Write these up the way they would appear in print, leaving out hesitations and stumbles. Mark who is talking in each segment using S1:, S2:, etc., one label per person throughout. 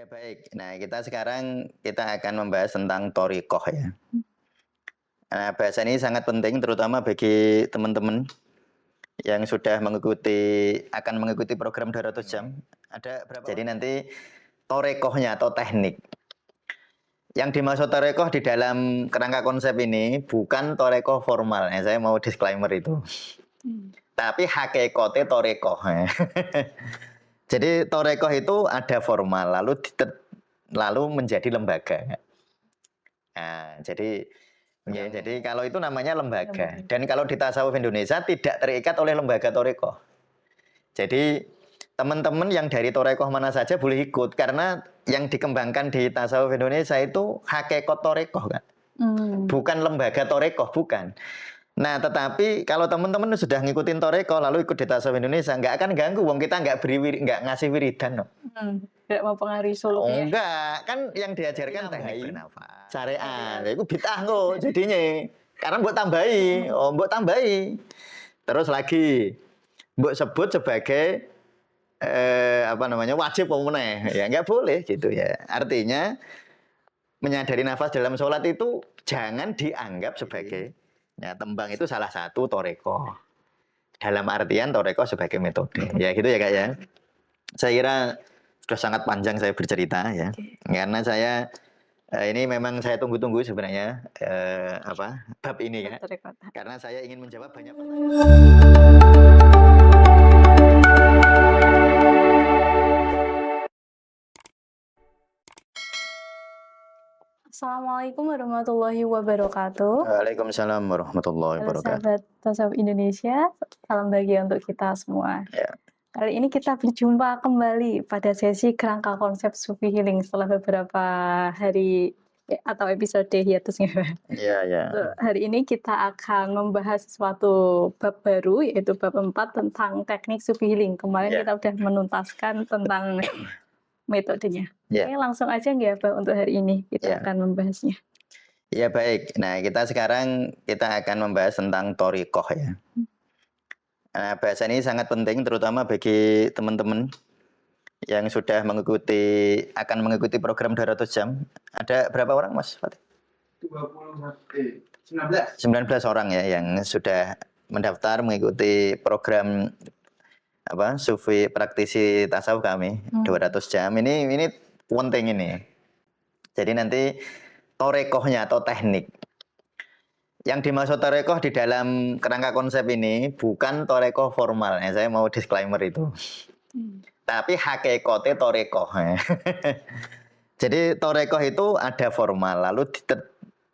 S1: Ya baik. Nah, kita akan membahas tentang thoriqoh ya. Nah, bahasa ini sangat penting terutama bagi teman-teman yang sudah akan mengikuti program 200 jam. Ada berapa? Jadi nanti thoriqohnya atau teknik. Yang dimaksud thoriqoh di dalam kerangka konsep ini bukan thoriqoh formal. Ya, saya mau disclaimer itu. Tapi hakikate thoriqoh. Jadi thoriqoh itu ada formal lalu menjadi lembaga. Nah, jadi kalau itu namanya lembaga. Dan kalau di tasawuf Indonesia tidak terikat oleh lembaga thoriqoh. Jadi teman-teman yang dari thoriqoh mana saja boleh ikut karena yang dikembangkan di tasawuf Indonesia itu hakikat thoriqoh kan. Bukan lembaga thoriqoh, bukan. Nah, tetapi kalau teman-teman sudah ngikutin thoriqoh lalu ikut di tasawuf Indonesia, nggak akan ganggu, wong kita nggak ngasih wiridan. No.
S2: Nggak mempengaruhi suluk ya?
S1: Enggak, kan yang diajarkan teknik bernafas. Syariat, itu bid'ah kok jadinya. Karena mbok tambahi. Terus lagi mbok sebut sebagai wajib pemenang. Ya enggak boleh gitu ya. Artinya menyadari nafas dalam sholat itu jangan dianggap sebagai tembang itu salah satu thoriqoh. Dalam artian thoriqoh sebagai metode. Ya gitu ya Kak ya. Saya kira sudah sangat panjang saya bercerita ya. Karena ini memang saya tunggu-tunggu sebenarnya bab ini ya. Karena saya ingin menjawab banyak pertanyaan.
S2: Assalamualaikum warahmatullahi wabarakatuh.
S1: Waalaikumsalam warahmatullahi
S2: Halo
S1: wabarakatuh.
S2: sahabat Tasawuf Indonesia, salam bahagia untuk kita semua.
S1: Ya.
S2: Kali ini kita berjumpa kembali pada sesi kerangka konsep Sufi Healing setelah beberapa hari atau episode hiatusnya.
S1: Iya.
S2: Hari ini kita akan membahas suatu bab baru, yaitu bab 4 tentang teknik Sufi Healing. Kemarin kita sudah menuntaskan tentang metodenya. Oke, langsung aja nggak Pak untuk hari ini kita akan membahasnya.
S1: Ya baik. Nah, kita akan membahas tentang thoriqoh ya. Nah, bahasa ini sangat penting terutama bagi teman-teman yang sudah akan mengikuti program 200 jam. Ada berapa orang Mas Fatih? 19 orang ya yang sudah mendaftar mengikuti program Sufi praktisi tasawuf kami 200 jam. Ini penting ini. Jadi nanti thoriqohnya atau teknik. Yang dimaksud thoriqoh di dalam kerangka konsep ini bukan thoriqoh formal. Ya, saya mau disclaimer itu. Tapi hakikate thoriqoh. Jadi thoriqoh itu ada formal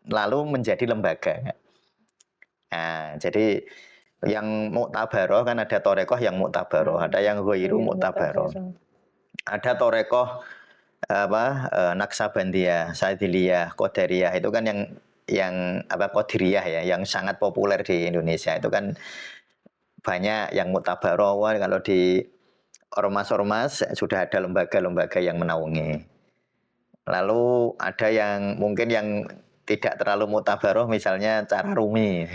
S1: lalu menjadi lembaga. Nah, jadi yang muktabaroh kan ada thoriqoh yang muktabaroh, ada yang ghairu muktabaroh. Ada thoriqoh Naksabandiyah, Sadiliyah, Qadariyah itu kan yang Qadiriyah ya, yang sangat populer di Indonesia itu kan banyak yang muktabaroh. Kalau di ormas-ormas sudah ada lembaga-lembaga yang menaungi. Lalu ada yang mungkin yang tidak terlalu muktabaroh, misalnya cara Rumi.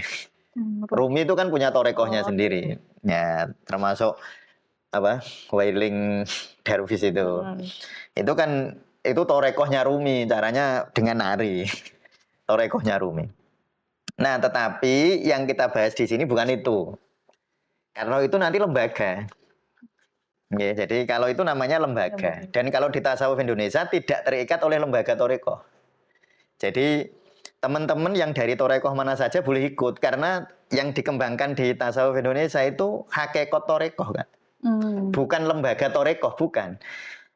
S1: Rumi itu kan punya thoriqohnya sendiri. Ya, termasuk Wailing Darwis itu. Itu thoriqohnya Rumi, caranya dengan nari. Thoriqohnya Rumi. Nah, tetapi yang kita bahas di sini bukan itu. Karena itu nanti lembaga. Ya, jadi kalau itu namanya lembaga. Dan kalau di tasawuf Indonesia tidak terikat oleh lembaga thoriqoh. Jadi teman-teman yang dari thoriqoh mana saja boleh ikut karena yang dikembangkan di tasawuf Indonesia itu hakikat thoriqoh kan. Bukan lembaga thoriqoh, bukan.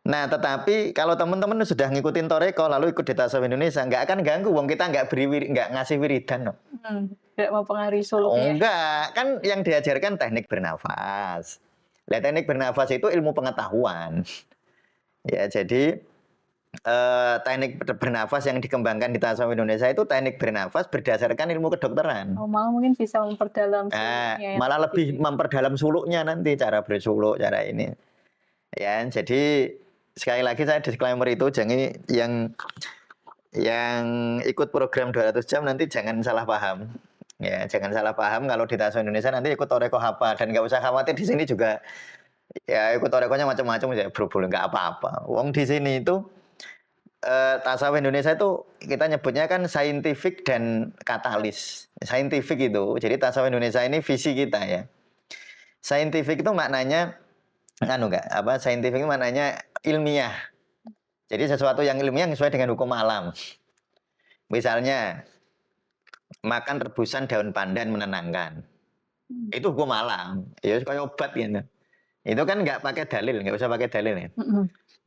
S1: Nah, tetapi kalau teman-teman sudah ngikutin thoriqoh lalu ikut di tasawuf Indonesia, nggak akan ganggu, wong kita nggak ngasih wiridan. No.
S2: Nggak mempengaruhi suluk ya?
S1: Enggak, kan yang diajarkan teknik bernafas. Nah, teknik bernafas itu ilmu pengetahuan. Ya, jadi teknik bernafas yang dikembangkan di tasawuf Indonesia itu teknik bernafas berdasarkan ilmu kedokteran.
S2: Malah mungkin bisa memperdalam suluknya.
S1: Malah lebih memperdalam suluknya nanti, cara bersuluk, cara ini. Ya, jadi sekali lagi saya disclaimer itu, jangan yang ikut program 200 jam nanti jangan salah paham. Ya, jangan salah paham kalau di tasawuf Indonesia nanti ikut thoriqoh apa, dan nggak usah khawatir di sini juga ya ikut thoriqohnya macam-macam ya, bro, nggak apa-apa. Wong di sini itu tasawuf Indonesia itu kita nyebutnya kan saintifik dan katalis. Saintifik itu, jadi tasawuf Indonesia ini visi kita ya. Saintifik itu maknanya saintifik itu maknanya ilmiah. Jadi sesuatu yang ilmiah sesuai dengan hukum alam. Misalnya makan rebusan daun pandan menenangkan. Itu hukum alam. Ya kayak obat gitu. Itu kan nggak pakai dalil, nggak usah pakai dalil ya.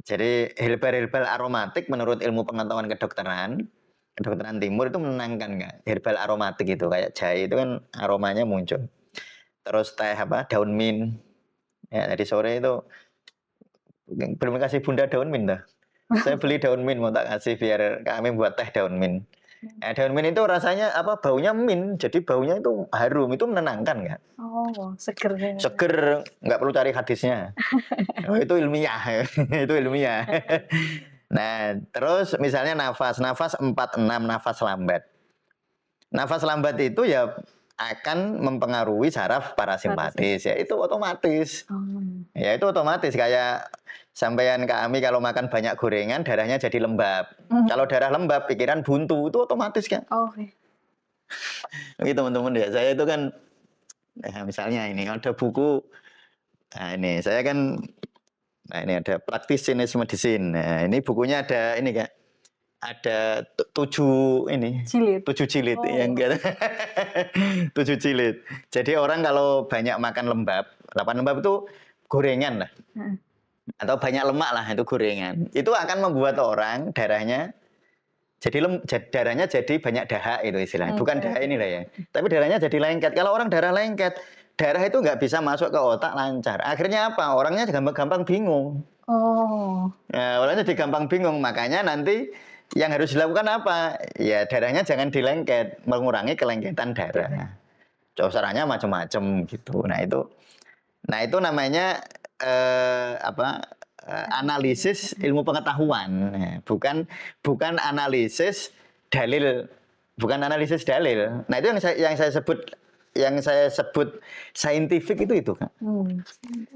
S1: Jadi herbal aromatik menurut ilmu pengetahuan kedokteran timur itu menenangkan nggak? Herbal aromatik itu kayak jahe itu kan aromanya muncul. Terus teh daun mint. Ya tadi sore itu belum kasih bunda daun mint dah. Saya beli daun mint mau tak kasih biar kami buat teh daun mint. Nah, daun mint itu rasanya baunya mint, jadi baunya itu harum, itu menenangkan nggak?
S2: Oh, seger.
S1: Seger, nggak perlu cari hadisnya. Oh, itu ilmiah, itu ilmiah. Nah, terus misalnya nafas 46 nafas lambat. Nafas lambat itu ya akan mempengaruhi saraf parasimpatis, ya itu otomatis. Ya itu otomatis kayak sampean kami kalau makan banyak gorengan darahnya jadi lembab. Kalau darah lembab pikiran buntu, itu otomatis kan. Oke teman-teman ya, saya itu kan misalnya ini ada buku, nah ini saya kan, nah ini ada Practitioners Medicine. Nah ini bukunya ada ini kan, ada 7 jilid yang 7 jilid. Jadi orang kalau banyak makan lembab, 8 lembab itu gorengan lah. Atau banyak lemak lah itu gorengan. Itu akan membuat orang darahnya jadi banyak dahak itu istilahnya. Bukan dahak inilah ya. Tapi darahnya jadi lengket. Kalau orang darah lengket, darah itu nggak bisa masuk ke otak lancar. Akhirnya apa? Orangnya gampang bingung. Nah, orangnya jadi gampang bingung. Makanya nanti yang harus dilakukan apa? Ya darahnya jangan dilengket, mengurangi kelengketan darah. Caranya macam-macam gitu. Nah itu namanya analisis ilmu pengetahuan, bukan analisis dalil, Nah itu yang saya sebut saintifik itu kan.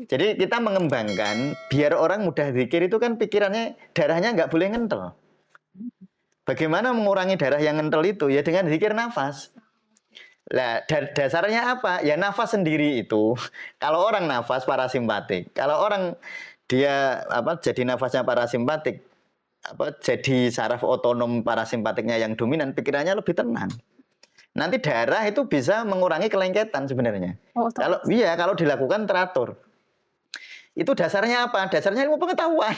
S1: Jadi kita mengembangkan biar orang mudah zikir itu kan pikirannya darahnya nggak boleh ngentel. Bagaimana mengurangi darah yang ngentel itu? Ya dengan zikir nafas. Nah, dasarnya apa? Ya nafas sendiri itu. Kalau orang nafas parasimpatik, kalau orang dia jadi nafasnya parasimpatik, jadi saraf otonom parasimpatiknya yang dominan, pikirannya lebih tenang. Nanti darah itu bisa mengurangi kelengketan sebenarnya. Kalau dilakukan teratur. Itu dasarnya apa? Dasarnya ilmu pengetahuan.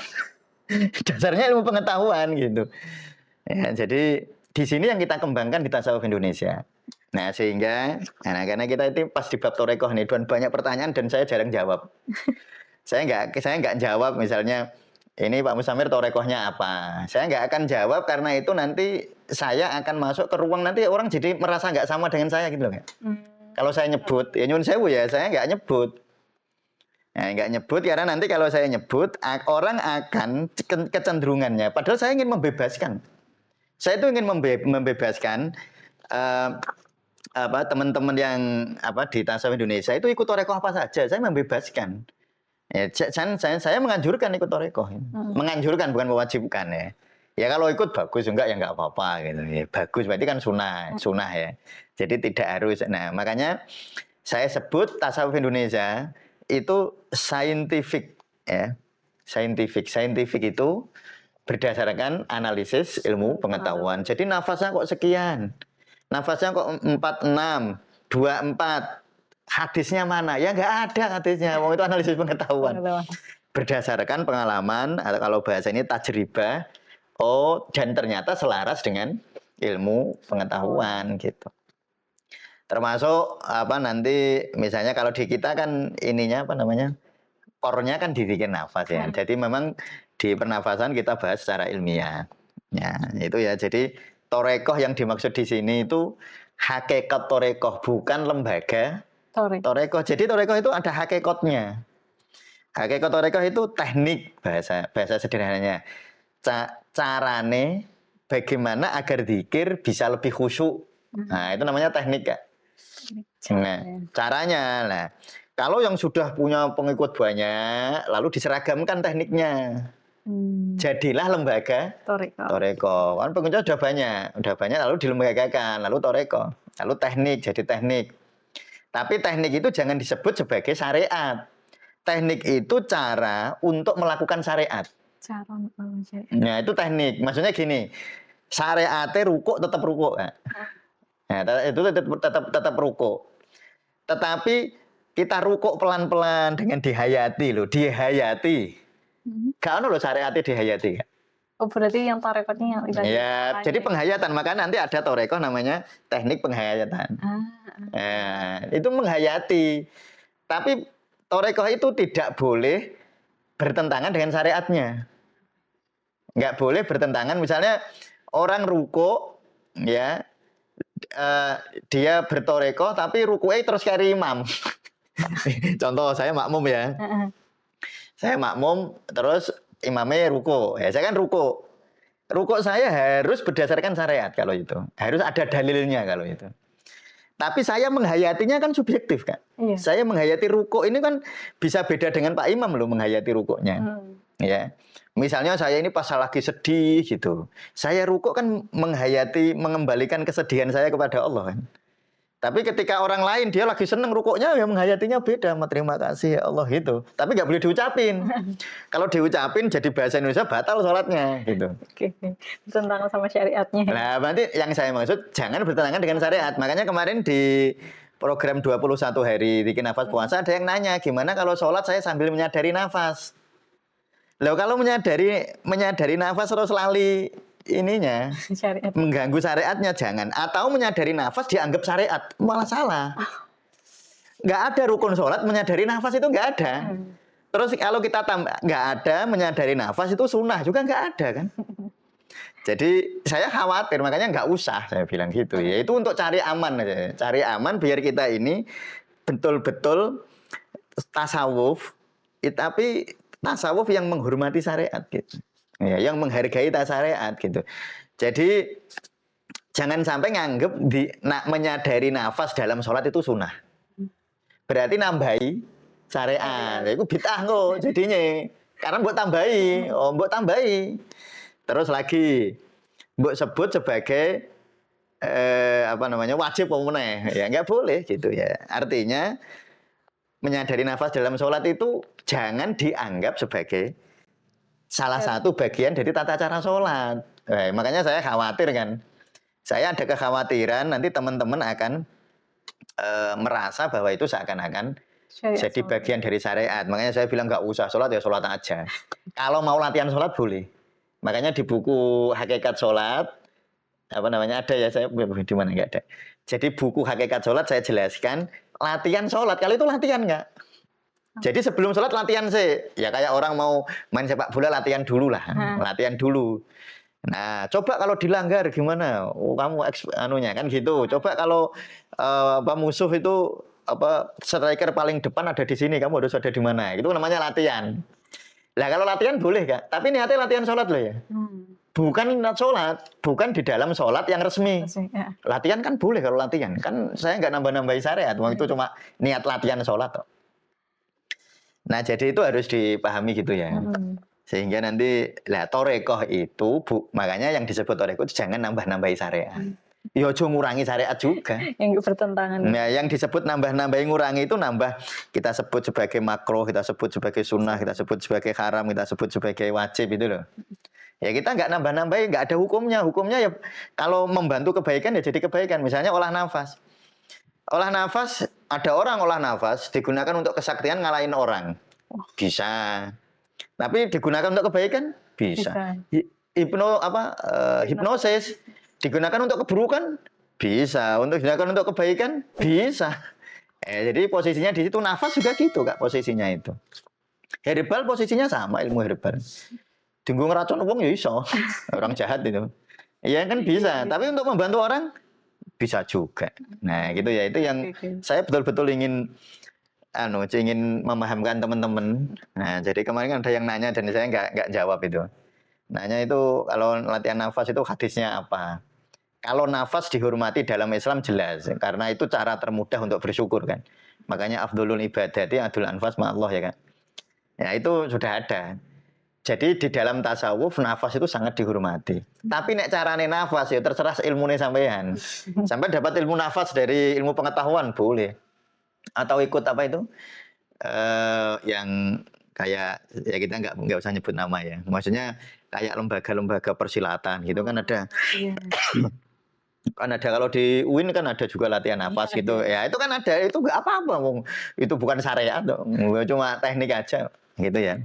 S1: Dasarnya ilmu pengetahuan gitu. Ya, jadi di sini yang kita kembangkan di tasawuf Indonesia. Nah sehingga karena kita itu pas di bab torekoh nih dan banyak pertanyaan dan saya jarang jawab. saya nggak jawab misalnya ini Pak Musamir torekohnya apa. Saya nggak akan jawab karena itu nanti saya akan masuk ke ruang nanti orang jadi merasa nggak sama dengan saya gitu loh. Kalau saya nyebut ya nyun sewu ya saya nggak nyebut. Nah, nggak nyebut karena nanti kalau saya nyebut orang akan kecenderungannya. Padahal saya ingin membebaskan. Saya itu ingin membebaskan teman-teman yang di tasawuf Indonesia itu ikut torekoh apa saja. Saya membebaskan. Ya, saya menganjurkan ikut torekoh. Menganjurkan bukan mewajibkan ya. Ya kalau ikut bagus, enggak ya enggak apa-apa gitu. Ya, bagus berarti kan sunnah ya. Jadi tidak harus. Nah makanya saya sebut tasawuf Indonesia itu saintifik ya. Saintifik itu berdasarkan analisis ilmu pengetahuan. Jadi nafasnya kok sekian. Nafasnya kok 46, 24. Hadisnya mana? Ya nggak ada hadisnya. Itu analisis pengetahuan. Berdasarkan pengalaman, atau kalau bahasa ini tajribah. Dan ternyata selaras dengan ilmu pengetahuan gitu. Termasuk nanti misalnya kalau di kita kan ininya core-nya kan dibikin nafas ya. Jadi memang di pernafasan kita bahas secara ilmiah. Ya, itu ya. Jadi torekoh yang dimaksud di sini itu hakikat torekoh, bukan lembaga torekoh. Jadi torekoh itu ada hakikatnya. Hakikat torekoh itu teknik bahasa sederhananya. Carane bagaimana agar zikir bisa lebih khusyuk. Nah, itu namanya teknik ya. Nah, caranya. Nah, kalau yang sudah punya pengikut banyak, lalu diseragamkan tekniknya. Jadilah lembaga Thoreko. Kan pengusaha udah banyak lalu dilembagakan, lalu Thoreko, lalu teknik jadi teknik. Tapi teknik itu jangan disebut sebagai syariat. Teknik itu cara untuk melakukan syariat.
S2: Cara melakukan syariat.
S1: Nah, itu teknik. Maksudnya gini, syariatnya rukuk tetap rukuk. Nah, itu tetap rukuk. Tetapi kita rukuk pelan-pelan dengan dihayati loh, dihayati. Gak ada loh syariatnya dihayati.
S2: Oh, berarti yang torekohnya yang
S1: ya, jadi penghayatan. Maka nanti ada torekoh namanya teknik penghayatan. Itu menghayati. Tapi torekoh itu tidak boleh bertentangan dengan syariatnya. Nggak boleh bertentangan. Misalnya orang rukuk, ya, dia bertorekoh tapi rukuknya terus kari imam. Contoh saya makmum ya. Saya makmum terus imamnya ruko. Ya, saya kan ruko. Ruko saya harus berdasarkan syariat kalau itu. Harus ada dalilnya kalau itu. Tapi saya menghayatinya kan subjektif kan. Iya. Saya menghayati ruko ini kan bisa beda dengan Pak Imam loh menghayati rukonya. Ya. Misalnya saya ini pas lagi sedih gitu. Saya ruko kan menghayati, mengembalikan kesedihan saya kepada Allah kan. Tapi ketika orang lain dia lagi seneng rukuknya ya menghayatinya beda. Terima kasih ya Allah gitu. Tapi nggak boleh diucapin. Kalau diucapin jadi bahasa Indonesia batal sholatnya gitu.
S2: Oke. Bertentangan sama syariatnya.
S1: Nah, berarti yang saya maksud jangan bertentangan dengan syariat. Makanya kemarin di program 21 hari bikin nafas puasa ada yang nanya gimana kalau sholat saya sambil menyadari nafas. Loh kalau menyadari nafas terus lali ininya syariat. Mengganggu syariatnya jangan, atau menyadari nafas dianggap syariat malah salah. Nggak ada rukun sholat menyadari nafas itu nggak ada. Terus kalau kita nggak ada menyadari nafas itu sunnah juga nggak ada kan. Jadi saya khawatir makanya nggak usah saya bilang gitu ya. Itu untuk cari aman aja, cari aman biar kita ini betul-betul tasawuf, tapi tasawuf yang menghormati syariat gitu. Ya, yang menghargai syariat gitu. Jadi jangan sampai nganggep menyadari nafas dalam sholat itu sunnah. Berarti nambahi syariat. Itu bid'ah kok jadinya. Karena buat tambahi. Terus lagi buat sebut sebagai wajib pemenang. Ya nggak boleh gitu ya. Artinya menyadari nafas dalam sholat itu jangan dianggap sebagai salah satu bagian dari tata cara sholat. Makanya saya khawatir kan. Saya ada kekhawatiran nanti teman-teman akan merasa bahwa itu seakan-akan jadi bagian dari syariat. Makanya saya bilang nggak usah sholat ya sholat aja. Kalau mau latihan sholat boleh. Makanya di buku Hakikat Sholat ada ya, saya di mana nggak ada. Jadi buku Hakikat Sholat saya jelaskan latihan sholat. Kalau itu latihan nggak? Jadi sebelum sholat latihan sih, ya kayak orang mau main sepak bola latihan dulu lah, latihan dulu. Nah, coba kalau dilanggar gimana? Oh, kamu kan gitu. Coba kalau musuh itu striker paling depan ada di sini, kamu harus ada di mana? Itu namanya latihan. Lah kalau latihan boleh gak? Tapi niatnya latihan sholat loh ya. Bukan sholat, bukan di dalam sholat yang resmi. Ya. Latihan kan boleh kalau latihan. Kan saya nggak nambah-nambahi syariat. Itu cuma niat latihan sholat kok. Nah, jadi itu harus dipahami gitu ya. Sehingga nanti torekoh itu makanya yang disebut torekoh jangan nambah-nambahi syariat. Ya aja ngurangi syariat juga.
S2: Yang bertentangan.
S1: Nah, yang disebut nambah-nambahi ngurangi itu nambah kita sebut sebagai makruh, kita sebut sebagai sunnah, kita sebut sebagai haram, kita sebut sebagai wajib itu loh. Ya kita nggak nambah-nambahi, nggak ada hukumnya. Hukumnya ya kalau membantu kebaikan ya jadi kebaikan. Misalnya olah nafas. Olah nafas, ada orang olah nafas digunakan untuk kesaktian ngalahin orang. Bisa. Tapi digunakan untuk kebaikan? Bisa. Hipnosis digunakan untuk keburukan? Bisa. Untuk digunakan untuk kebaikan? Bisa. Jadi posisinya di situ nafas juga gitu Kak, posisinya itu. Herbal posisinya sama, ilmu herbal. Tunggu ngeracun wong ya iso. Orang jahat itu. Ya kan bisa, tapi untuk membantu orang bisa juga. Nah, gitu ya. Itu yang saya betul-betul ingin memahamkan teman-teman. Nah, jadi kemarin ada yang nanya dan saya nggak jawab itu. Nanya itu kalau latihan nafas itu hadisnya apa? Kalau nafas dihormati dalam Islam jelas, karena itu cara termudah untuk bersyukur kan. Makanya afdholul ibadati adul anfas ma'allah ya kan. Ya itu sudah ada. Jadi di dalam tasawuf nafas itu sangat dihormati. Tapi nek carane nafas ya terserah ilmune sampean. Sampai dapat ilmu nafas dari ilmu pengetahuan boleh. Atau ikut apa itu? Yang kayak ya kita nggak usah nyebut nama ya. Maksudnya kayak lembaga-lembaga persilatan gitu kan ada.
S2: Iya.
S1: Kan ada kalau di UIN kan ada juga latihan nafas gitu. Ya itu kan ada, itu nggak apa-apa, itu bukan syariat, cuma teknik aja gitu ya.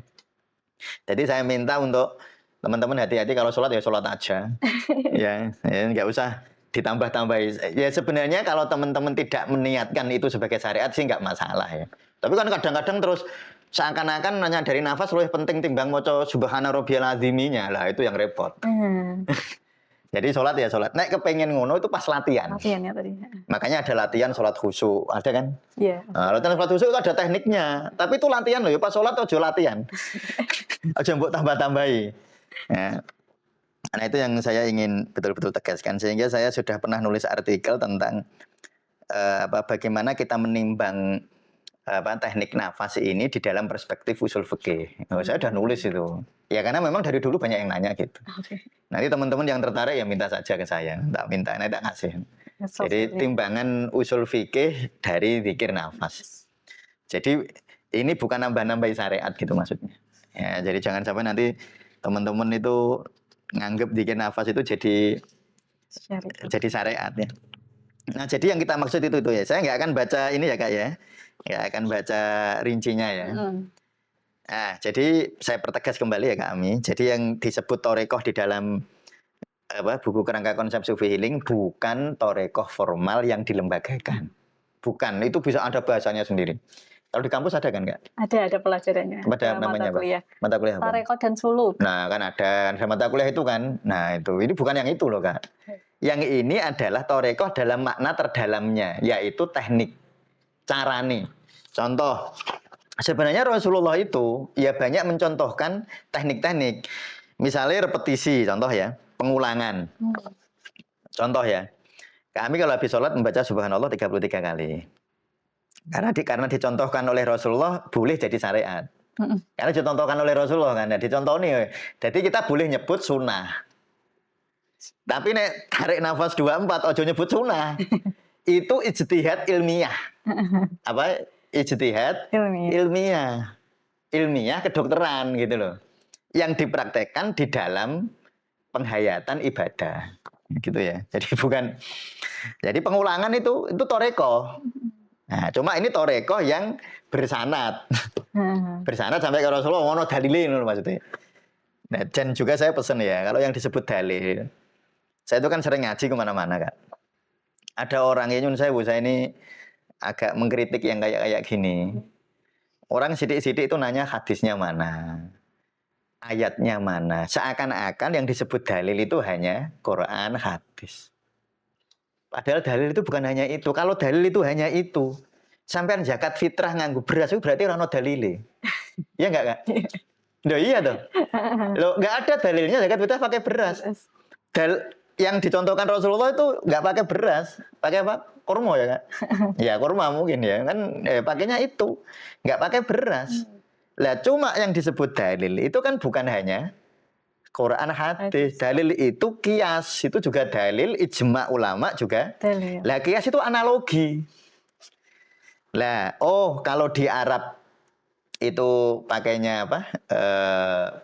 S1: Jadi saya minta untuk teman-teman hati-hati kalau sholat ya sholat aja. ya nggak usah ditambah-tambahi. Ya sebenarnya kalau teman-teman tidak meniatkan itu sebagai syariat sih nggak masalah ya. Tapi kan kadang-kadang terus seakan-akan nanya dari nafas lebih penting timbang maca subhana rabbiyal aziminya. Lah itu yang repot. Jadi sholat ya sholat. Nek kepengen ngono itu pas latihan.
S2: Latihan ya tadi.
S1: Makanya ada latihan sholat khusyuk, ada kan?
S2: Iya.
S1: Nah, latihan sholat khusyuk itu ada tekniknya. Tapi itu latihan loh, ya pas sholat aja latihan. Aja mbok tambah-tambahi. Ya. Nah itu yang saya ingin betul-betul tegaskan. Sehingga saya sudah pernah nulis artikel tentang bagaimana kita menimbang teknik nafas ini di dalam perspektif usul fikih. Saya udah nulis itu. Ya karena memang dari dulu banyak yang nanya gitu. Nanti teman-teman yang tertarik ya minta saja ke saya, tak minta, nanti tak kasih. Jadi timbangan usul fikih dari zikir nafas. Jadi ini bukan nambah-nambahi syariat gitu maksudnya. Ya, jadi jangan sampai nanti teman-teman itu nganggep zikir nafas itu jadi syariat ya. Nah jadi yang kita maksud itu ya. Saya nggak akan baca ini ya Kak ya. Nggak akan baca rincinya ya. Nah, jadi saya pertegas kembali ya Kak Ami. Jadi yang disebut torekoh di dalam buku kerangka konsep sufi healing bukan torekoh formal yang dilembagakan. Bukan, itu bisa ada bahasanya sendiri. Kalau di kampus ada kan Kak?
S2: Ada pelajarannya.
S1: Ada namanya
S2: mata kuliah.
S1: Mata kuliah apa?
S2: Tarekoh dan suluk.
S1: Nah kan ada mata kuliah itu kan. Nah itu, ini bukan yang itu loh Kak. Yang ini adalah torekoh dalam makna terdalamnya, yaitu teknik, carane. Contoh, sebenarnya Rasulullah itu ya banyak mencontohkan teknik-teknik. Misalnya repetisi, contoh ya, pengulangan. Contoh ya, kami kalau habis sholat membaca subhanallah 33 kali. Karena dicontohkan oleh Rasulullah boleh jadi syariat. Karena dicontohkan oleh Rasulullah kan, dicontoh nih. Jadi kita boleh nyebut sunnah. Tapi nek tarik nafas 24 ojo nyebut sunnah. Itu ijtihad ilmiah. Apa? Ijtihad ilmiah kedokteran gitu loh, yang dipraktekkan di dalam penghayatan ibadah gitu ya. Jadi pengulangan itu toreko. Nah cuma ini toreko yang bersanad bersanad sampai ke Rasulullah ngono dalile ngono maksudnya. Nah dan juga saya pesen ya, kalau yang disebut dalil, saya itu kan sering ngaji kemana-mana Kak. Ada orang yang saya ini agak mengkritik yang kayak gini. Orang sidik-sidik itu nanya hadisnya mana, ayatnya mana. Seakan-akan yang disebut dalil itu hanya Quran, hadis. Padahal dalil itu bukan hanya itu. Kalau dalil itu hanya itu, sampean zakat fitrah nganggo beras itu berarti ora ono dalile. Iya enggak Kak? Loh iya dong. Loh enggak ada dalilnya zakat fitrah pakai beras. Yang dicontohkan Rasulullah itu enggak pakai beras, pakai apa? Kurma ya Kak? Ya kurma mungkin ya kan, pakainya itu nggak pakai beras. Lah cuma yang disebut dalil itu kan bukan hanya Quran hadis. Dalil itu kias, itu juga dalil, ijma ulama juga dalil. Lah kias itu analogi. Lah kalau di Arab itu pakainya apa?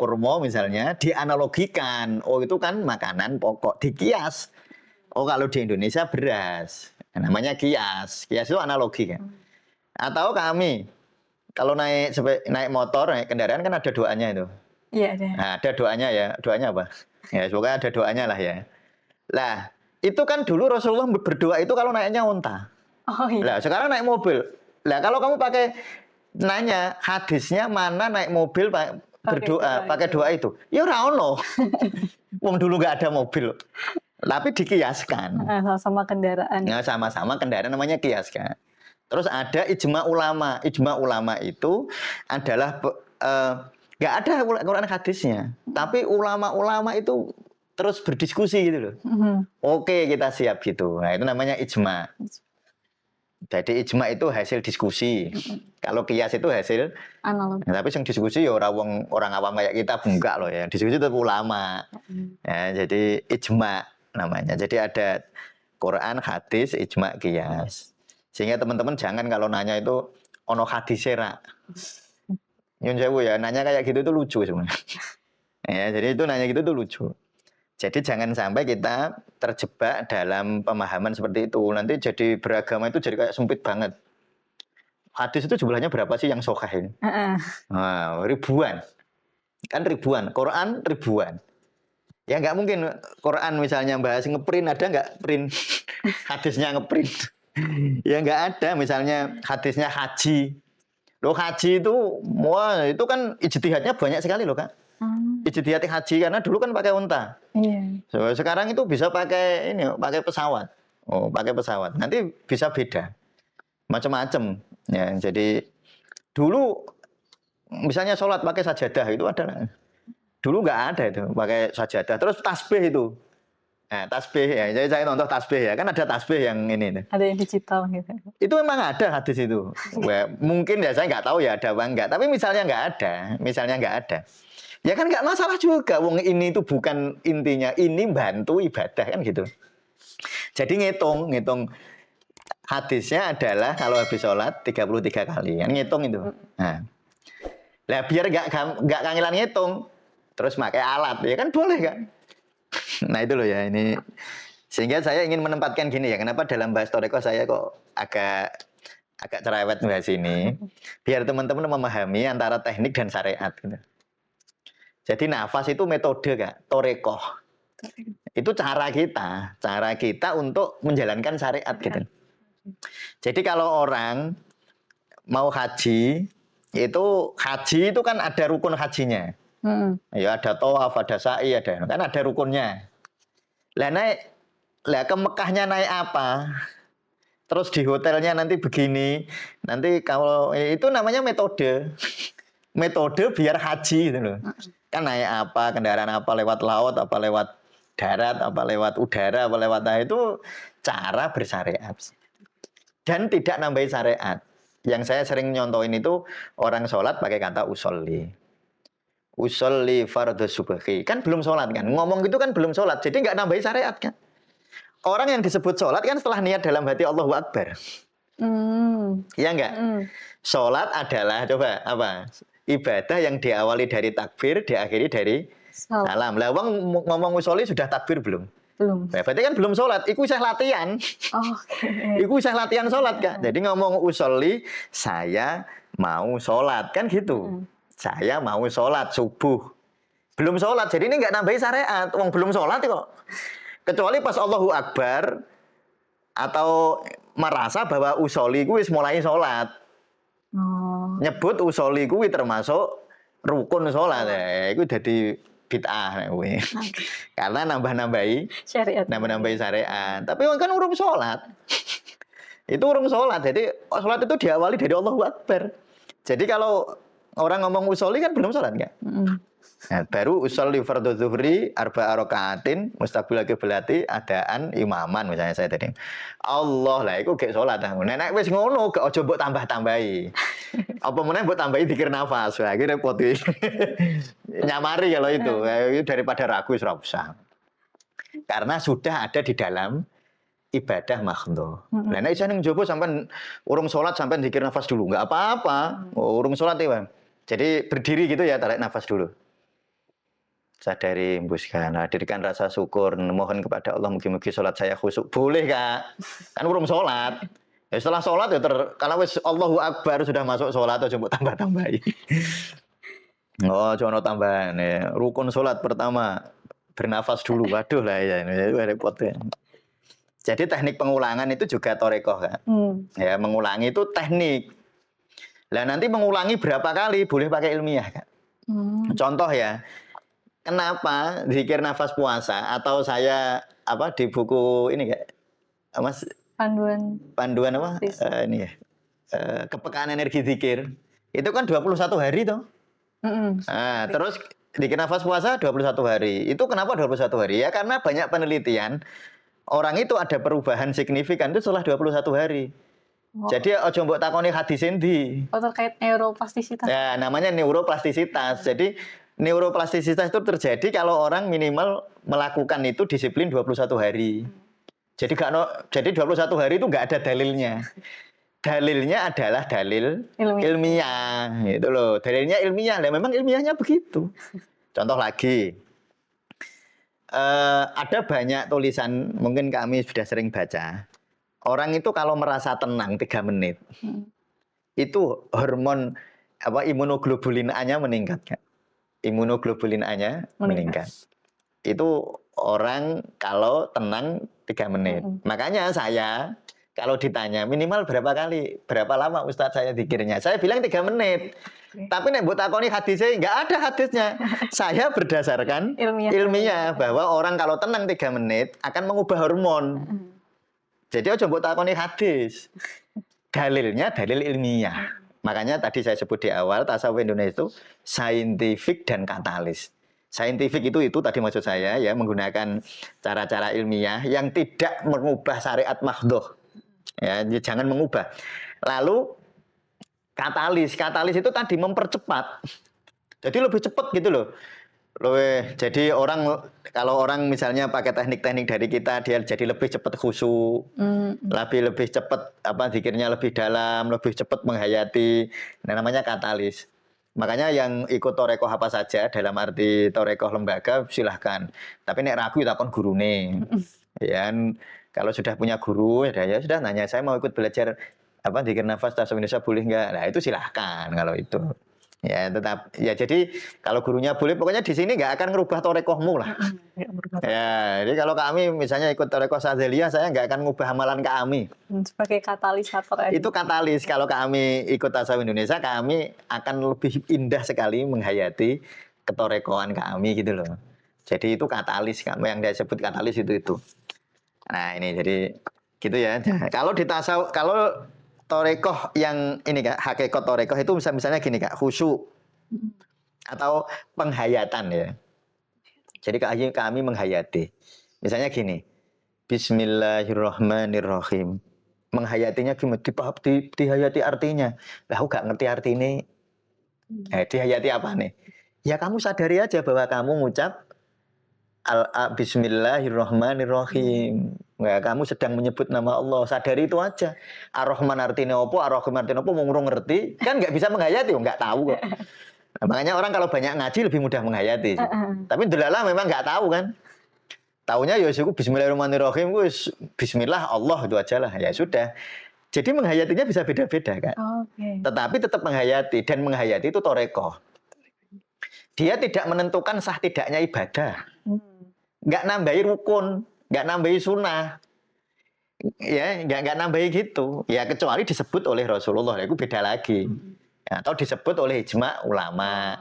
S1: Kurma misalnya dianalogikan. Itu kan makanan pokok dikias. Kalau di Indonesia beras. Namanya kias. Kias itu analogi kan. Atau kami kalau naik motor, naik kendaraan kan ada doanya itu.
S2: Iya ada.
S1: Nah, ada doanya ya. Doanya apa? Ya semoga ada doanya lah ya. Lah itu kan dulu Rasulullah berdoa itu kalau naiknya unta. Oh iya. Lah sekarang naik mobil. Lah kalau kamu pakai nanya hadisnya mana naik mobil berdoa pakai doa itu? Ya ora ono. Wong dulu nggak ada mobil. Tapi dikiaskan.
S2: Sama kendaraan.
S1: Nah, sama-sama kendaraan namanya kias kan. Terus ada ijma ulama. Ijma ulama itu adalah nggak ada Quran hadisnya. Tapi ulama-ulama itu terus berdiskusi gitu loh. Oke kita siap gitu. Nah itu namanya ijma. Jadi ijma itu hasil diskusi. Kalau kias itu hasil
S2: analog.
S1: Nah, tapi yang diskusi ya orang awam kayak kita enggak loh ya. Diskusi itu ulama. Ya, jadi ijma namanya. Jadi ada Quran, hadis, ijma, kias. Sehingga teman-teman jangan kalau nanya itu ono hadis ra. Nyun sewu ya, nanya kayak gitu itu lucu sebenarnya. Ya, jadi itu nanya gitu tuh lucu. Jadi jangan sampai kita terjebak dalam pemahaman seperti itu. Nanti jadi beragama itu jadi kayak sempit banget. Hadis itu jumlahnya berapa sih yang sahih? Nah, ribuan. Kan ribuan. Quran ribuan. Ya nggak mungkin Quran misalnya bahas ngeprint, ada nggak print hadisnya ngeprint? Ya nggak ada. Misalnya hadisnya haji. Loh haji itu, wah itu kan ijtihadnya banyak sekali loh Kak. Ijtihad haji karena dulu kan pakai unta.
S2: Iya.
S1: So, sekarang itu bisa pakai ini, pakai pesawat. Oh, pakai pesawat. Nanti bisa beda. Macam-macam. Ya, jadi dulu misalnya sholat pakai sajadah itu ada. Dulu nggak ada itu pakai sajadah. Terus tasbih itu. Nah, tasbih ya. Jadi saya contoh tasbih ya. Kan ada tasbih yang ini.
S2: Ada yang digital gitu.
S1: Itu memang ada hadis itu. Mungkin ya saya nggak tahu ya ada apa enggak. Tapi misalnya nggak ada. Ya kan nggak masalah juga. Wong ini itu bukan intinya. Ini bantu ibadah kan gitu. Jadi ngitung hadisnya adalah kalau habis sholat 33 kali. Kan ngitung itu. Nah, lah biar nggak kangelan ngitung. Terus pakai alat. Ya kan boleh kan. Nah itu loh ya ini. Sehingga saya ingin menempatkan gini ya. Kenapa dalam bahas Thoreko saya kok agak cerewet bahas ini. Biar teman-teman memahami antara teknik dan syariat gitu. Jadi nafas itu metode Kak, Thoreko. Itu cara kita untuk menjalankan syariat gitu. Jadi kalau orang mau haji itu kan ada rukun hajinya. Ya ada tawaf, ada sa'i, kan ada rukunnya. Lah ke Mekahnya naik apa? Terus di hotelnya nanti begini. Nanti kalau itu namanya metode. Metode biar haji gitu loh. Kan naik apa, kendaraan apa, lewat laut, apa lewat darat, apa lewat udara, apa lewat itu cara bersyariat. Dan tidak nambahin syariat. Yang saya sering nyontohin itu orang sholat pakai kata usolli. Usolli fardhu subhi. Kan belum sholat kan. Ngomong gitu kan belum sholat. Jadi nggak nambahin syariat kan. Orang yang disebut sholat kan setelah niat dalam hati Allahu Akbar. Iya enggak? Sholat adalah coba apa? Ibadah yang diawali dari takbir, diakhiri dari salam. Lah wong ngomong usolli sudah takbir belum?
S2: Belum.
S1: Nah, berarti kan belum sholat. Iku isih latihan. Iku isih latihan sholat Kak. Jadi ngomong usolli, saya mau sholat kan gitu. Saya mau sholat subuh. Belum sholat. Jadi ini nggak nambahin syariat. Wong belum sholat kok. Kecuali pas Allahu Akbar atau merasa bahwa usolli kuwi mulai sholat. Nyebut usolli kuwi termasuk rukun sholat ya. Itu jadi bid'ah kuwi. Karena nambah-nambahi syariat. Nambah-nambahi syariat. Tapi kan urung sholat. Itu urung sholat. Jadi sholat itu diawali dari Allahu Akbar. Jadi kalau orang ngomong usolli kan belum sholat enggak? Nah, baru usolli fardhu zuhri arba'a raka'atin mustaqbil qiblati adaan imaman misalnya saya tadi. Allah lah iku gek salat. Nek wis ngono gak aja mbok tambah-tambahi. Apa meneh mbok tambahi zikir nafas. Wah, iki repot iki. Nyamari kalau itu. Daripada ragu wis ora usah. Karena sudah ada di dalam ibadah makhdhu. Lah nek isih ning njaba sampean urung salat sampean zikir nafas dulu, enggak apa-apa. Urung salat ya, jadi berdiri gitu ya, tarik nafas dulu. Sadari, hembuskan, hadirkan rasa syukur, mohon kepada Allah mugi-mugi sholat saya khusyuk. Boleh Kak, kan belum sholat. Ya setelah sholat ya kalau wis Allahu Akbar sudah masuk sholat atau coba tambah-tambahi. Oh, jono tambahan ya. Rukun sholat pertama bernafas dulu. Waduh lah ya, ini repot ya. Jadi teknik pengulangan itu juga Thoreko Kak. Ya mengulangi itu teknik. Lah nanti mengulangi berapa kali boleh pakai ilmiah Kak. Contoh ya. Kenapa zikir nafas puasa atau saya apa di buku ini Kak? Mas panduan apa? Ini ya. Kepekaan energi zikir. Itu kan 21 hari toh. Nah, terus zikir nafas puasa 21 hari. Itu kenapa 21 hari? Ya karena banyak penelitian orang itu ada perubahan signifikan itu setelah 21 hari. Jadi ojo mbok takoni hadis endi.
S2: Terkait neuroplastisitas.
S1: Ya, namanya neuroplastisitas. Jadi neuroplastisitas itu terjadi kalau orang minimal melakukan itu disiplin 21 hari. Jadi 21 hari itu nggak ada dalilnya. Dalilnya adalah dalil ilmiah gitu loh. Dalilnya ilmiah. Lah memang ilmiahnya begitu. Contoh lagi. Ada banyak tulisan, mungkin kami sudah sering baca. Orang itu kalau merasa tenang 3 menit, itu hormon imunoglobulin A-nya meningkat, kan? Imunoglobulin A-nya meningkat. Itu orang kalau tenang 3 menit. Makanya saya kalau ditanya minimal berapa lama Ustadz saya zikirnya, saya bilang 3 menit. Tapi nek mbok takoni hadisnya nggak ada hadisnya. Saya berdasarkan ilmiah bahwa orang kalau tenang 3 menit akan mengubah hormon. Jadi aja mbok takoni hadis. Dalilnya dalil ilmiah. Makanya tadi saya sebut di awal tasawuf Indonesia itu saintifik dan katalis. Saintifik itu tadi maksud saya ya, menggunakan cara-cara ilmiah yang tidak mengubah syariat mahdhoh. Ya, jangan mengubah. Lalu katalis itu tadi mempercepat. Jadi lebih cepat gitu loh. Jadi kalau orang misalnya pakai teknik-teknik dari kita, dia jadi lebih cepat khusyuk, lebih cepat zikirnya lebih dalam, lebih cepat menghayati. Nah, namanya katalis. Makanya yang ikut torekoh apa saja dalam arti torekoh lembaga silahkan. Tapi nek ragu takon gurune. Ya, kalau sudah punya guru ya sudah nanya, saya mau ikut belajar zikir nafas tasawuf Indonesia boleh nggak? Nah itu silahkan kalau itu. Ya tetap ya, jadi kalau gurunya boleh, pokoknya di sini nggak akan ngerubah torekohmu lah. Ya, jadi kalau kami misalnya ikut torekoh Sadzaliyah, saya nggak akan ngubah amalan kami.
S2: Sebagai katalisator aja.
S1: Itu katalis. Kalau kami ikut tasawuf Indonesia, kami akan lebih indah sekali menghayati ketorekohan kami gitu loh. Jadi itu katalis, kamu yang dia sebut katalis itu. Nah ini jadi gitu ya. Kalau di tasawuf, kalau torekoh yang ini Kak, hakikat torekoh itu misalnya gini Kak, khusyuk atau penghayatan ya. Jadi kami menghayati. Misalnya gini, Bismillahirrahmanirrahim. Menghayatinya gimana? Dihayati artinya. Lah aku gak ngerti artinya. Dihayati apa nih? Ya kamu sadari aja bahwa kamu ngucap Bismillahirrahmanirrahim. Ya, kamu sedang menyebut nama Allah, sadari itu aja. Ar-Rahman artinya apa, Ar-Rahim artinya apa, mau ngerti, kan nggak bisa menghayati, nggak tahu kok. Nah, makanya orang kalau banyak ngaji lebih mudah menghayati. Tapi delala memang nggak tahu kan. Taunya ya suku Bismillahirrahmanirrahim, Bismillah Allah itu aja lah, ya sudah. Jadi menghayatinya bisa beda-beda kan. Tetapi tetap menghayati, dan menghayati itu torekoh. Dia tidak menentukan sah tidaknya ibadah. Nggak nambahi rukun, nggak nambahi sunnah, ya nggak nambahi gitu, ya kecuali disebut oleh Rasulullah, itu beda lagi, ya, atau disebut oleh ijma ulama,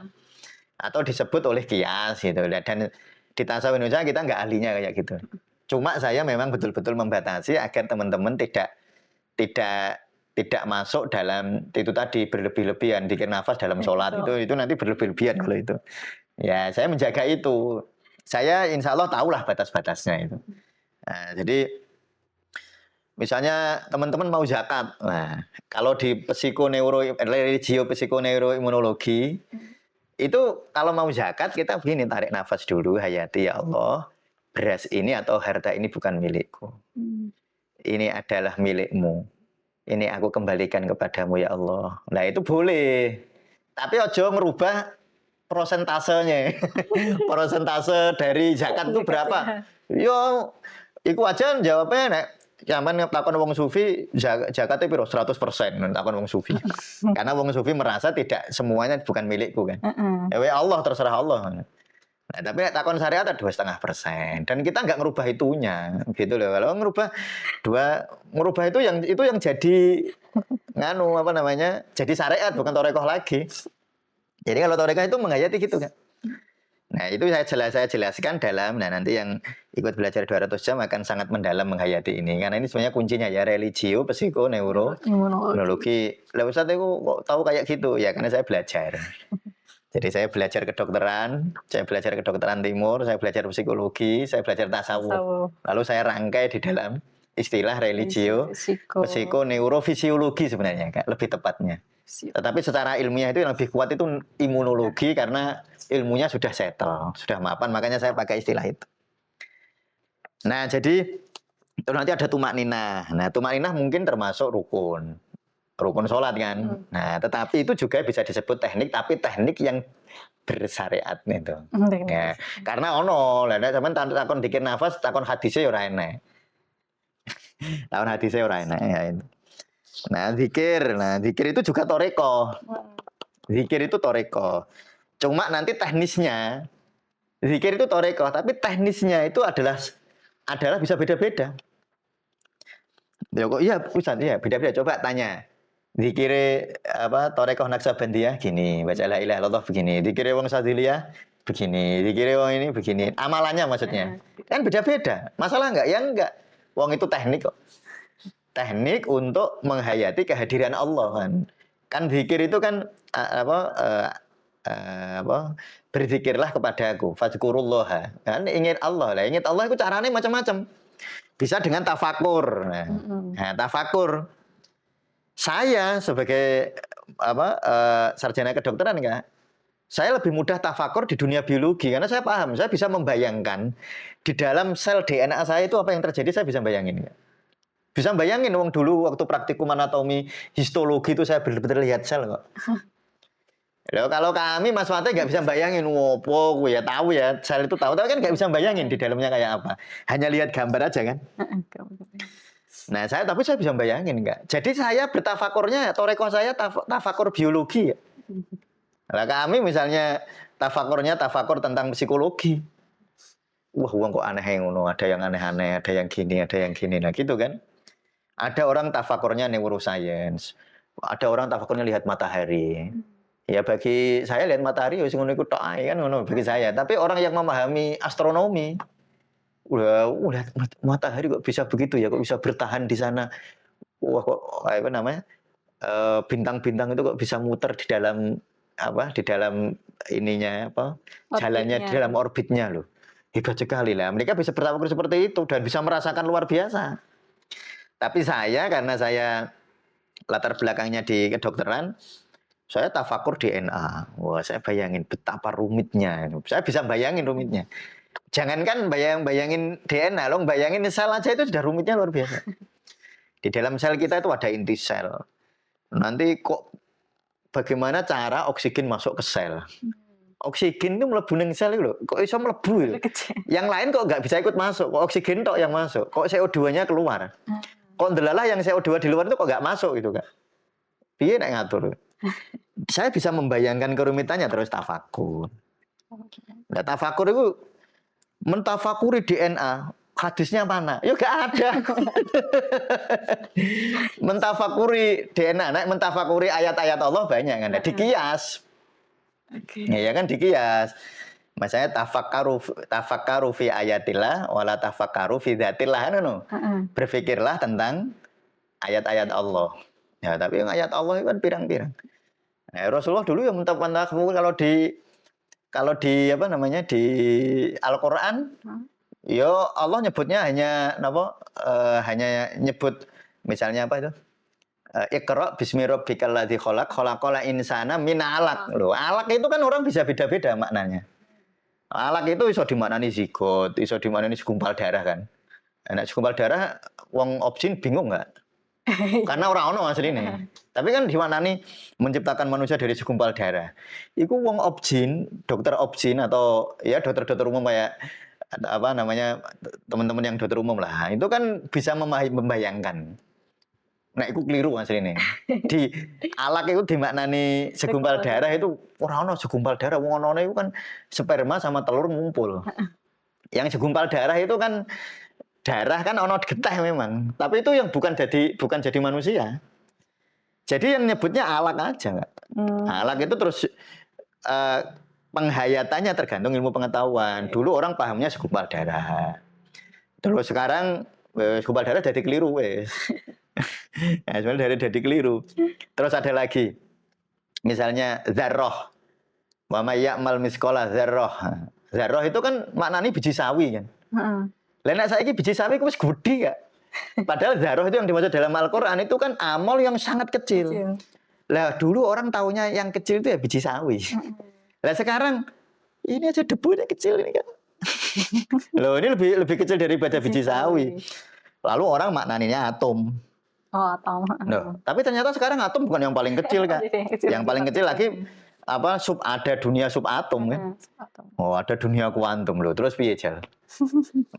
S1: atau disebut oleh qiyas gitu. Dan di tasawuf Indonesia kita nggak ahlinya kayak gitu. Cuma saya memang betul-betul membatasi agar teman-teman tidak masuk dalam itu tadi berlebih-lebihan, zikir nafas dalam sholat itu nanti berlebih-lebihan kalau itu. Ya saya menjaga itu. Saya insya Allah tahulah batas-batasnya itu. Nah, jadi misalnya teman-teman mau zakat, nah kalau di psikoneuroimunologi itu kalau mau zakat kita begini, tarik nafas dulu, hayati ya Allah, beras ini atau harta ini bukan milikku, ini adalah milikmu, ini aku kembalikan kepadamu ya Allah. Nah itu boleh, tapi ojo merubah prosentasenya. Persentase dari zakat itu berapa? Yo, iku aja jawabnya nek zaman takon wong sufi zakatnya piro 100% takon wong sufi. Karena wong sufi merasa tidak semuanya bukan milikku kan. Ya Allah, terserah Allah. Nah, tapi takon syariat ada 2,5%, dan kita nggak ngerubah itunya, gitu loh. Kalau ngerubah itu yang jadi jadi syariat, bukan torekoh lagi. Jadi kalau torekoh itu menghayati gitu kan. Nah itu saya jelaskan dalam, nah nanti yang ikut belajar 200 jam akan sangat mendalam menghayati ini. Karena ini sebenarnya kuncinya ya, religio, psikoneuroimunologi. Lah Ustaz itu kok tahu kayak gitu? Ya karena saya belajar. Jadi saya belajar kedokteran, saya belajar kedokteran timur, saya belajar psikologi, saya belajar tasawuf. Lalu saya rangkai di dalam istilah religio psikoneurofisiologi sebenarnya Kak, lebih tepatnya. Tetapi secara ilmiah itu yang lebih kuat itu imunologi karena ilmunya sudah settle, sudah mapan, makanya saya pakai istilah itu. Nah, jadi itu nanti ada tumak ninah. Nah, tumak ninah mungkin termasuk rukun sholat kan. Nah, tetapi itu juga bisa disebut teknik, tapi teknik yang bersyariat itu. Ya, karena ono, lah sampean takon dikir nafas, takon hadisnya ya ora enek. Takon hadisnya ora enek ya itu. Nah, zikir itu juga toreko. Zikir itu toreko. Cuma nanti teknisnya zikir itu toreko, tapi teknisnya itu adalah bisa beda-beda. Ya kok iya Ustaz, ya beda-beda. Coba tanya. Dikire apa Torekoh Naksabandiyah gini, baca la ilaha illallah begini, dikire wong Sadiliyah begini, dikire wong ini begini. Amalannya maksudnya. Kan beda-beda. Masalah enggak? Ya enggak. Wong itu teknik kok. Teknik untuk menghayati kehadiran Allah kan. Kan zikir itu kan berzikirlah kepadaku, fadzkurullah. Kan ingat Allah lah, ingat Allah itu caranya macam-macam. Bisa dengan tafakur. Nah, tafakur. Saya sebagai sarjana kedokteran Kak, saya lebih mudah tafakur di dunia biologi karena saya paham, saya bisa membayangkan di dalam sel DNA saya itu apa yang terjadi, saya bisa bayangin Kak. Bisa bayangin wong dulu waktu praktikum anatomi histologi itu saya benar-benar lihat sel kok. Loh, kalau kami Mas Fatih nggak bisa bayangin, wopo gue ya tahu ya, sel itu tahu, tapi kan nggak bisa bayangin di dalamnya kayak apa. Hanya lihat gambar aja kan. Nah, tapi saya bisa bayangin enggak. Jadi saya bertafakurnya, toreko saya tafakur biologi ya. Nah, kami misalnya tafakur tentang psikologi. Wah, uang kok aneh ngono, ada yang aneh-aneh, ada yang gini, ada yang gini. Nah, gitu kan. Ada orang tafakurnya neuroscience. Ada orang tafakurnya lihat matahari. Ya bagi saya lihat matahari wis ngono iku tok ae kan ngono bagi saya. Tapi orang yang memahami astronomi, udah matahari kok bisa begitu ya, kok bisa bertahan di sana. Wah kok apa namanya bintang-bintang itu kok bisa muter di dalam ininya jalannya di dalam orbitnya loh. Hebat sekali lah. Mereka bisa bertafakur seperti itu dan bisa merasakan luar biasa. Tapi saya karena saya latar belakangnya di kedokteran, saya tafakur DNA. Wah saya bayangin betapa rumitnya. Saya bisa bayangin rumitnya. Jangankan bayangin DNA, loh, bayangin sel aja itu sudah rumitnya luar biasa. Di dalam sel kita itu ada inti sel. Nanti kok bagaimana cara oksigen masuk ke sel? Oksigen itu mlebu ning sel itu loh. Kok bisa mlebu ya? Yang lain kok nggak bisa ikut masuk. Kok oksigen tok yang masuk. Kok CO2-nya keluar. Kok ndelalah yang CO2 di luar itu kok nggak masuk gitu kan? Piye nek ngatur? Saya bisa membayangkan kerumitannya terus tafakur. Nah, tafakur itu mentafakuri DNA, hadisnya mana? Ya gak ada. Mentafakuri DNA, mentafakuri ayat-ayat Allah banyak kan. Dikias. Ya kan dikias. Misalnya tafakkaru fi ayatillah wala tafakkaru fi dzatillah kan. Berpikirlah tentang ayat-ayat Allah. Ya, tapi yang ayat Allah itu kan pirang-pirang. Nah, Rasulullah dulu yang mentafakuri kalau di apa namanya di Al-Qur'an ya Allah nyebutnya hanya hanya nyebut misalnya apa itu? Iqra bismi rabbikal ladzi khalaq khalaqal insana min 'alaq. Loh, alaq itu kan orang bisa beda-beda maknanya. Alaq itu iso dimaknani zigot, iso dimaknani segumpal darah kan. Nek segumpal darah wong objin bingung enggak? Karena orang ono asline. Tapi kan dimaknani menciptakan manusia dari segumpal darah. Iku wong objin, dokter objin atau ya dokter-dokter umum kayak apa namanya teman-teman yang dokter umum lah. Itu kan bisa membayangkan. Nah, itu keliru asline. Di alak itu dimaknani segumpal darah itu orang ono segumpal darah wong ono itu kan sperma sama telur ngumpul. Yang segumpal darah itu kan darah kan ono getah memang, tapi itu yang bukan jadi manusia. Jadi yang nyebutnya alak aja, Kak. Alak itu terus penghayatannya tergantung ilmu pengetahuan. Dulu orang pahamnya segumpal darah. Terus sekarang segumpal darah jadi keliru wes. Nah, sebenarnya jadi keliru. Terus ada lagi. Misalnya dzarrah. Wa may ya'mal misqala dzarrah. Dzarrah itu kan maknanya biji sawi kan. Lah nek saiki biji sawi ku wis gedhi gak? Padahal dzarah itu yang dimaksud dalam Al-Qur'an itu kan amal yang sangat kecil. Lah dulu orang taunya yang kecil itu ya biji sawi. Lah sekarang ini aja debunya kecil ini kan. Loh ini lebih kecil daripada biji sawi. Lalu orang maknaninya atom.
S2: Oh, atom.
S1: Loh, tapi ternyata sekarang atom bukan yang paling kecil, Kak. Yang paling kecil lagi ada dunia subatom kan. Oh, ada dunia kuantum loh. Terus piye Jal?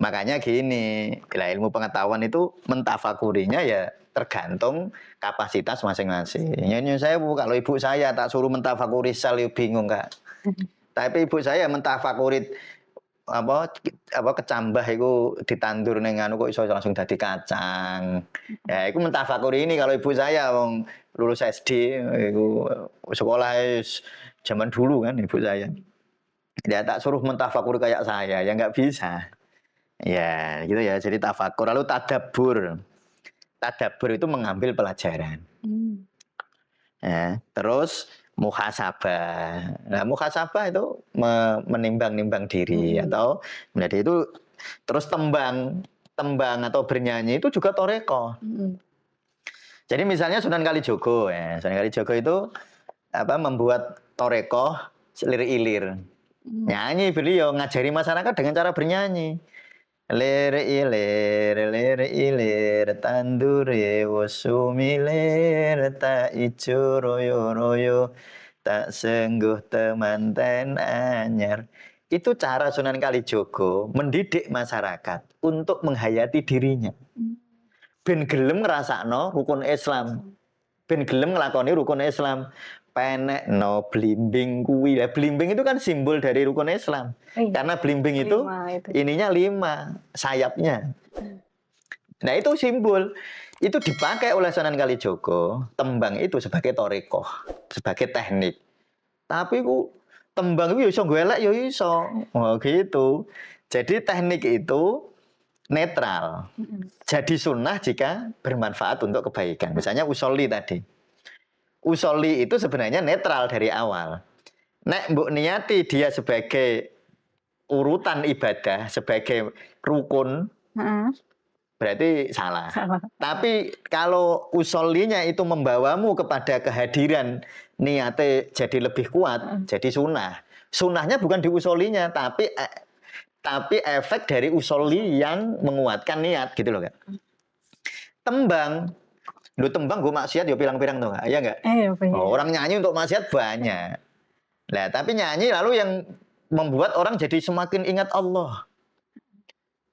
S1: Makanya gini, lah ilmu pengetahuan itu mentafakurinya ya tergantung kapasitas masing-masing. Nyanyi saya kalau ibu saya tak suruh mentafakuri sel bingung, Kak. Tapi ibu saya mentafakuri kecambah itu ditandur ning anu kok iso langsung dadi kacang. Ya iku mentafakuri ini kalau ibu saya wong lulus SD iku sekolah zaman dulu kan ibu saya. Ya tak suruh mentafakuri kayak saya, ya nggak bisa. Ya, gitu ya. Jadi tafakur lalu tadabbur. Tadabbur itu mengambil pelajaran. Ya, terus muhasabah. Nah, muhasabah itu menimbang-nimbang diri atau menjadi itu terus tembang atau bernyanyi itu juga toreko. Jadi misalnya Sunan Kalijogo ya, Sunan Kalijogo itu membuat toreko lirik-ilir. Nyanyi beliau ngajari masyarakat dengan cara bernyanyi. Lere ilir tandure wosumilir tak ijo royo tak sengguh temanten anyar. Itu cara Sunan Kalijogo mendidik masyarakat untuk menghayati dirinya. Ben gelem ngrasakno rukun Islam. Ben gelem nglakoni rukun Islam. Penek no blimbing kuwi. Lah blimbing itu kan simbol dari rukun Islam. Karena blimbing itu ininya 5 sayapnya. Nah, itu simbol. Itu dipakai oleh Sunan Kalijogo, tembang itu sebagai torikoh, sebagai teknik. Tapi ku tembang itu iso golek ya iso. Oh, gitu. Jadi teknik itu netral. Jadi sunnah jika bermanfaat untuk kebaikan. Misalnya usolli tadi. Usolli itu sebenarnya netral dari awal. Nek mbok niati dia sebagai urutan ibadah, sebagai rukun, berarti salah. Tapi kalau usollinya itu membawamu kepada kehadiran niatnya jadi lebih kuat, jadi sunnah. Sunnahnya bukan di usollinya, tapi efek dari usolli yang menguatkan niat gitu loh, Kak. Tembang gue maksiat ya pirang-pirang tuh, ya enggak? Orang nyanyi untuk maksiat banyak. Nah, tapi nyanyi lalu yang membuat orang jadi semakin ingat Allah.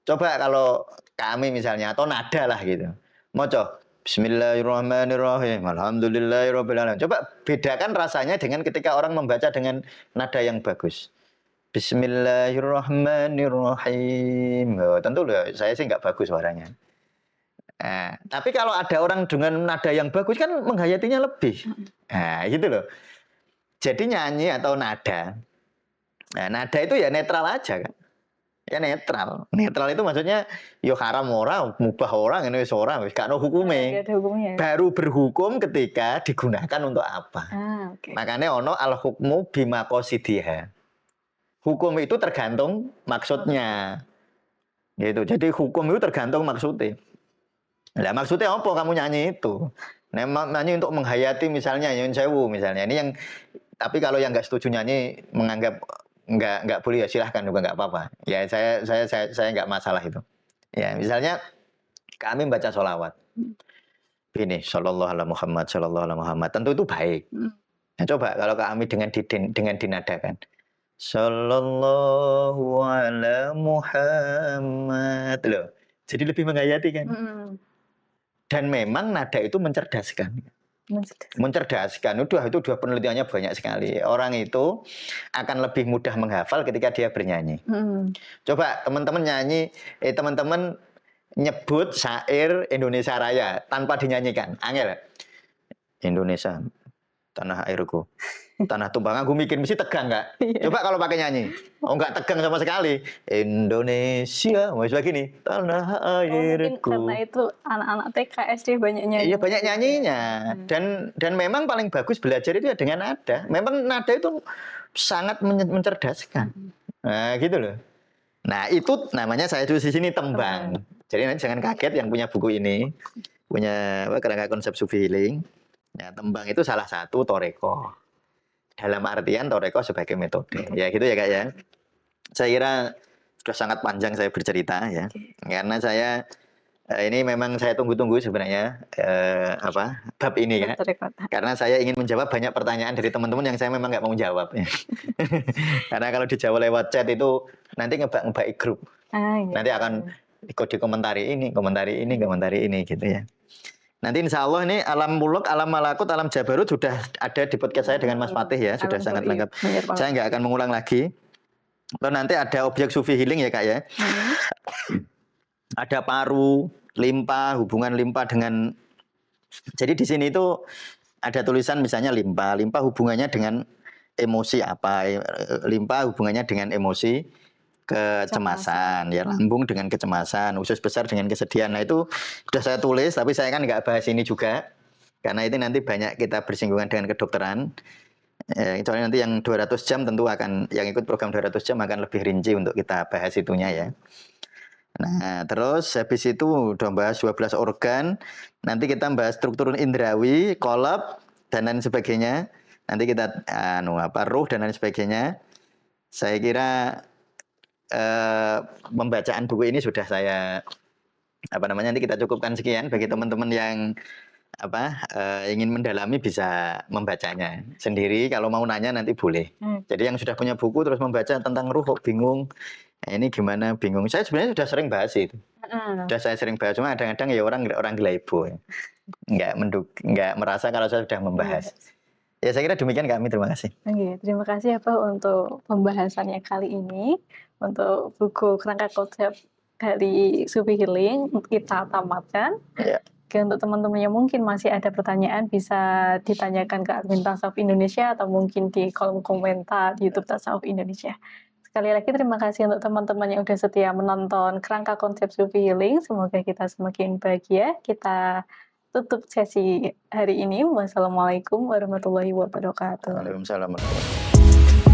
S1: Coba kalau kami misalnya atau nada lah gitu. Moco Bismillahirrahmanirrahim. Alhamdulillahirabbil alamin. Coba bedakan rasanya dengan ketika orang membaca dengan nada yang bagus. Bismillahirrahmanirrahim. Oh, tentu loh, saya sih nggak bagus suaranya. Nah, tapi kalau ada orang dengan nada yang bagus kan menghayatinya lebih. Nah, gitu loh. Jadi nyanyi atau nada. Nah, nada itu ya netral aja kan. Ya netral. Netral itu maksudnya yo haram ora, mubah orang ini wis ora, wis gak ono hukume. Baru berhukum ketika digunakan untuk apa. Makanya ono al hukmu bima qasidiha. Hukum itu tergantung maksudnya. Gitu. Jadi hukum itu tergantung maksudnya. Lah maksudnya apa kamu nyanyi itu? Nyanyi untuk menghayati misalnya Nyun Sewu misalnya. Ini yang tapi kalau yang nggak setuju nyanyi menganggap nggak boleh ya silahkan juga nggak apa-apa. Ya saya nggak masalah itu. Ya misalnya kami baca sholawat. Ini Sallallahu alaihi Muhammad. Tentu itu baik. Nah, coba kalau kami dengan dinadakan. Sallallahu alaihi Muhammad. Loh, jadi lebih menghayati kan? Dan memang nada itu mencerdaskan. Itu dua penelitiannya banyak sekali. Orang itu akan lebih mudah menghafal ketika dia bernyanyi. Coba teman-teman nyanyi, teman-teman nyebut syair Indonesia Raya tanpa dinyanyikan. Angel. Indonesia, tanah airku. Tanah tumpang, aku mikir mesti tegang nggak? Coba kalau pakai nyanyi, nggak tegang sama sekali. Indonesia, mau begini, tanah airku.
S2: Karena itu anak-anak TK SD banyak nyanyi.
S1: Iya banyak nyanyinya, dan memang paling bagus belajar itu ya dengan nada. Memang nada itu sangat mencerdaskan. Nah gitu loh. Nah itu namanya saya tulis di sini tembang. Jadi nanti jangan kaget yang punya buku ini, punya kerangka konsep Sufi Healing. Ya, tembang itu salah satu toreko. Dalam artian toreko sebagai metode. Ya gitu ya Kak ya. Saya kira sudah sangat panjang saya bercerita ya. Karena saya ini memang saya tunggu-tunggu sebenarnya bab ini Kak. Karena saya ingin menjawab banyak pertanyaan dari teman-teman yang saya memang nggak mau jawab ya. Karena kalau dijawab lewat chat itu nanti ngebak-ngebaki grup. Nanti akan ikut dikomentari ini, komentari ini gitu ya. Nanti insya Allah ini alam muluk, alam malakut, alam jabarut sudah ada di podcast saya dengan Mas Fatih ya, sudah sangat lengkap. Saya nggak akan mengulang lagi. Lalu nanti ada objek Sufi Healing ya Kak ya. Ada paru, limpa, hubungan limpa dengan. Jadi di sini itu ada tulisan misalnya limpa hubungannya dengan emosi apa, limpa hubungannya dengan emosi kecemasan, ya lambung dengan kecemasan, usus besar dengan kesedihan. Nah itu sudah saya tulis, tapi saya kan nggak bahas ini juga, karena itu nanti banyak kita bersinggungan dengan kedokteran. Soalnya nanti yang 200 jam tentu akan, yang ikut program 200 jam akan lebih rinci untuk kita bahas itunya ya. Nah terus habis itu udah bahas 12 organ, nanti kita bahas struktur indrawi, kolab, dan lain sebagainya. Nanti kita ruh dan lain sebagainya. Saya kira pembacaan buku ini sudah saya nanti kita cukupkan sekian. Bagi teman-teman yang ingin mendalami bisa membacanya sendiri. Kalau mau nanya nanti boleh. Jadi yang sudah punya buku terus membaca tentang ruh kok bingung, ini gimana bingung. Saya sebenarnya sudah sering bahas itu. Sudah saya sering bahas, cuma kadang-kadang ya orang gelaibo ya. Nggak merasa kalau saya sudah membahas. Ya saya kira demikian kami, terima kasih.
S2: Terima kasih ya Pak untuk pembahasannya kali ini. Untuk buku kerangka konsep dari Sufi Healing kita tamatkan. Oke, untuk teman-teman yang mungkin masih ada pertanyaan bisa ditanyakan ke admin Tasawuf Indonesia atau mungkin di kolom komentar di YouTube Tasawuf Indonesia. Sekali lagi terima kasih untuk teman-teman yang sudah setia menonton kerangka konsep Sufi Healing. Semoga kita semakin bahagia. Kita tutup sesi hari ini. Wassalamualaikum warahmatullahi wabarakatuh.
S1: Waalaikumsalam warahmatullahi wabarakatuh.